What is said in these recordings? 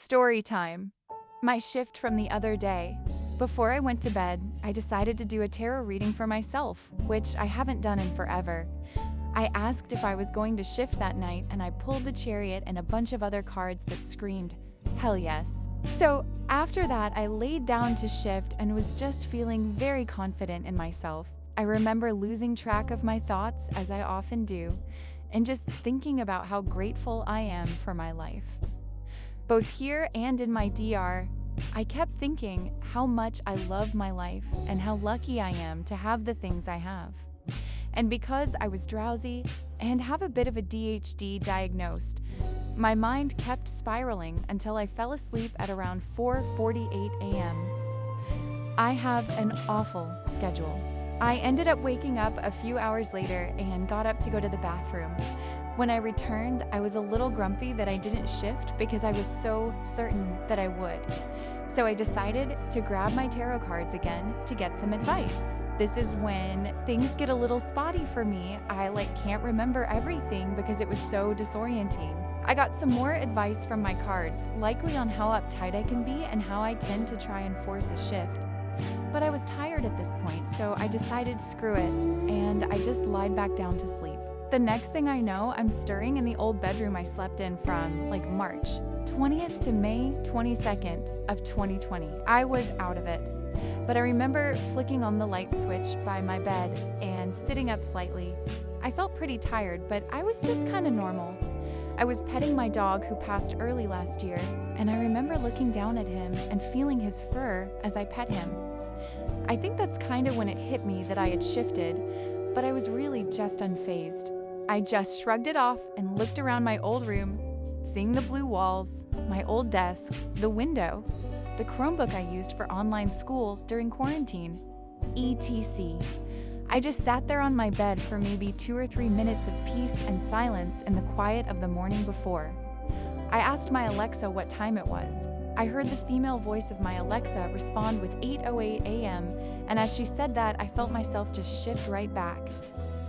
Story time. My shift from the other day. Before I went to bed, I decided to do a tarot reading for myself, which I haven't done in forever. I asked if I was going to shift that night, and I pulled the Chariot and a bunch of other cards that screamed, hell yes. So after that, I laid down to shift and was just feeling very confident in myself. I remember losing track of my thoughts, as I often do, and just thinking about how grateful I am for my life. Both here and in my DR, I kept thinking how much I love my life and how lucky I am to have the things I have. And because I was drowsy and have a bit of a DHD diagnosed, my mind kept spiraling until I fell asleep at around 4:48 a.m. I have an awful schedule. I ended up waking up a few hours later and got up to go to the bathroom. When I returned, I was a little grumpy that I didn't shift because I was so certain that I would. So I decided to grab my tarot cards again to get some advice. This is when things get a little spotty for me. I can't remember everything because it was so disorienting. I got some more advice from my cards, likely on how uptight I can be and how I tend to try and force a shift. But I was tired at this point, so I decided screw it, and I just lied back down to sleep. The next thing I know, I'm stirring in the old bedroom I slept in from March 20th to May 22nd of 2020. I was out of it. But I remember flicking on the light switch by my bed and sitting up slightly. I felt pretty tired, but I was just kind of normal. I was petting my dog who passed early last year, and I remember looking down at him and feeling his fur as I pet him. I think that's kind of when it hit me that I had shifted, but I was really just unfazed. I just shrugged it off and looked around my old room, seeing the blue walls, my old desk, the window, the Chromebook I used for online school during quarantine, etc. I just sat there on my bed for maybe 2 or 3 minutes of peace and silence in the quiet of the morning before. I asked my Alexa what time it was. I heard the female voice of my Alexa respond with 8:08 a.m., and as she said that, I felt myself just shift right back.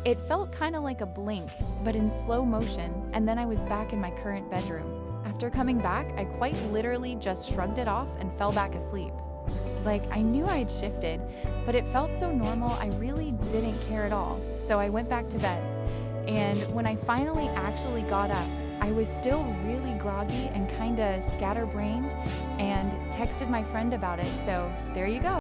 It felt kind of like a blink, but in slow motion, and then I was back in my current bedroom. After coming back, I quite literally just shrugged it off and fell back asleep. I knew I had shifted, but it felt so normal I really didn't care at all, so I went back to bed. And when I finally actually got up, I was still really groggy and kinda scatterbrained and texted my friend about it, so there you go.